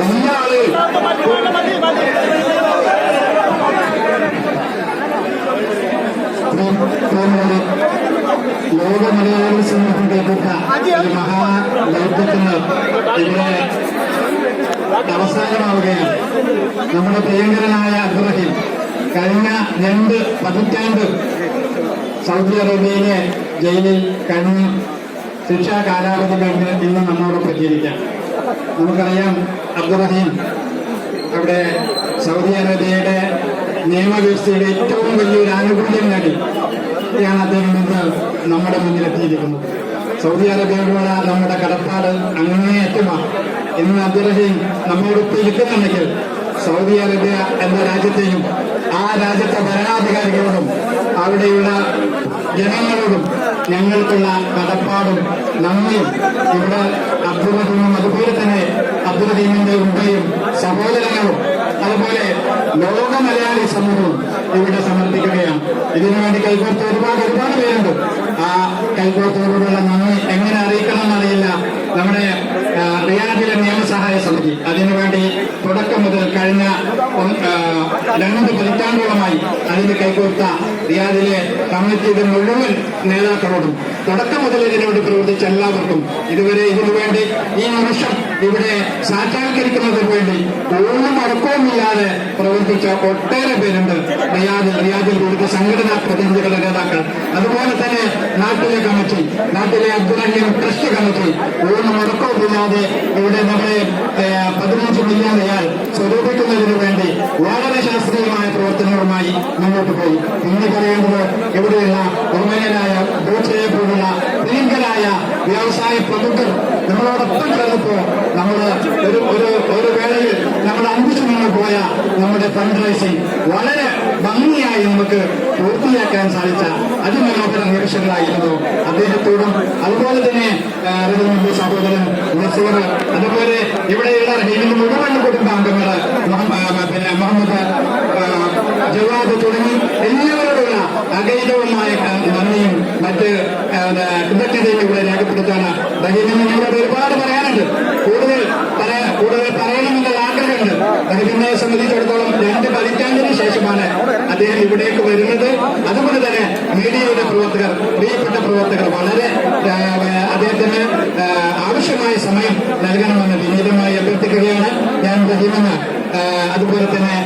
എല്ലാ ആളുകളും ലോക മലയാളി സമൂഹം കേൾപ്പെട്ട ഒരു മഹാദൗത്യത്തിന് ഇവിടെ അവസാനമാവുകയാണ്. നമ്മുടെ പ്രിയങ്കരനായ അബ്ദുറഹീം കഴിഞ്ഞ 2 പതിറ്റാണ്ട് സൗദി അറേബ്യയിലെ ജയിലിൽ കഴിഞ്ഞ് ശിക്ഷാ കാലാവധി കഴിഞ്ഞ് ഇന്ന് നമ്മോടൊപ്പം ജീവിക്കാം. നമുക്കറിയാം അബ്ദുറഹീം അവിടെ സൗദി അറേബ്യയുടെ നിയമവ്യവസ്ഥയുടെ ഏറ്റവും വലിയൊരു ആനുകൂല്യം നേടിയാണ് അദ്ദേഹം ഇന്ന് നമ്മുടെ മുന്നിലെത്തിയിരിക്കുന്നത്. സൗദി അറേബ്യയോടുള്ള നമ്മുടെ കടപ്പാട് അങ്ങേയറ്റമാണ്. ഇന്ന് അബ്ദുറഹീം നമ്മോടൊപ്പം ഇരിക്കുന്നുണ്ടെങ്കിൽ സൗദി അറേബ്യ എന്ന രാജ്യത്തെയും ആ രാജ്യത്തെ ഭരണാധികാരികളോടും അവിടെയുള്ള ജനങ്ങളോടും ഞങ്ങൾക്കുള്ള കടപ്പാടും നന്ദിയും ഇവിടെ അബ്ദുറഹീമും അതുപോലെ തന്നെ അബ്ദുറഹീമിന്റെ ഉമ്മയും സഹോദരങ്ങളും അതുപോലെ ലോക മലയാളി സമൂഹവും ഇവിടെ സമർപ്പിക്കുകയാണ്. ഇതിനുവേണ്ടി കൈകോർത്ത് ഒരുപാട് പേരുണ്ട്. ആ കൈകോർത്തോടുള്ള നന്ദി എങ്ങനെ അറിയിക്കണമെന്നറിയില്ല. നമ്മുടെ റിയാദിലെ നിയമസഹായ സമിതി അതിനുവേണ്ടി തുടക്കം മുതൽ കഴിഞ്ഞ 2 പതിറ്റാണ്ടോളമായി അതിന് കൈകോർത്ത റിയാദിലെ കമ്മിറ്റിയുടെ മുഴുവൻ നേതാക്കളോടും തുടക്കം മുതൽ ഇതിനുവേണ്ടി പ്രവർത്തിച്ച എല്ലാവർക്കും ഇതുവരെ ഇതിനുവേണ്ടി ഈ നിമിഷം ഇവിടെ സാക്ഷാത്കരിക്കുന്നതിന് വേണ്ടി ഒന്നും അടക്കവുമില്ലാതെ പ്രവർത്തിച്ച ഒട്ടേറെ പേരുണ്ട്. റിയാദിൽ വിവിധ സംഘടനാ പ്രതിനിധികളുടെ നേതാക്കൾ, അതുപോലെ തന്നെ നാട്ടിലെ കമ്മിറ്റി, നാട്ടിലെ അബ്ദുറഹീം ട്രസ്റ്റ് കമ്മിറ്റി ഒന്നും അടക്കവുമില്ലാതെ ഇവിടെ നമ്മുടെ 15 മില്യൺ റിയാൽ സ്വരൂപിക്കുന്നതിന് വേണ്ടി വളരെ ശാസ്ത്രീയമായ പ്രവർത്തനങ്ങളുമായി മുന്നോട്ട് പോയി. പിന്നെ പറയേണ്ടത് ഇവിടെയുള്ള ബഹുമാന്യരായ ബോച്ചയെ പോലുള്ള പ്രിയങ്കരായ വ്യവസായ പ്രമുഖർ നമ്മളോടൊപ്പം ചേർന്നപ്പോ നമ്മൾ ഒരു വേളയിൽ നമ്മൾ അഞ്ചു നിന്ന് പോയ നമ്മുടെ ഫണ്ട് റൈസിംഗ് വളരെ ഭംഗിയായി നമുക്ക് പൂർത്തിയാക്കാൻ സാധിച്ച അതിമനോഹര നിമിഷങ്ങളായിരുന്നു. അദ്ദേഹത്തോടും അതുപോലെ തന്നെ സഹോദരൻ നസീർ, അതുപോലെ ഇവിടെയുള്ള റഹീമിന്റെ മുഴുവൻ കുടുംബാംഗങ്ങൾ, പിന്നെ മുഹമ്മദ് ജവാദ് തുടങ്ങി എല്ലാവരോടുള്ള അഗൈതവുമായ നന്ദിയും മറ്റ് കൃതജ്ഞതയും ഇവിടെ രേഖപ്പെടുത്താണ്. റഹീമിന് നിങ്ങളോട് ഒരുപാട് പറയാനുണ്ട്, കൂടുതൽ പറയണമെന്നുള്ള ആഗ്രഹമുണ്ട്. റഹീമിനെ സംബന്ധിച്ചിടത്തോളം 2 പതിറ്റാണ്ടിന് ശേഷമാണ് അദ്ദേഹം ഇവിടേക്ക് വരുന്നത്. അതുപോലെ തന്നെ മീഡിയയുടെ പ്രവർത്തകർ, പ്രിയപ്പെട്ട പ്രവർത്തകർ വളരെ അദ്ദേഹത്തിന് ആവശ്യമായ സമയം നൽകണമെന്ന് വിനീതമായി അഭ്യർത്ഥിക്കുകയാണ് ഞാൻ റഹീമിന്. അതുപോലെ തന്നെ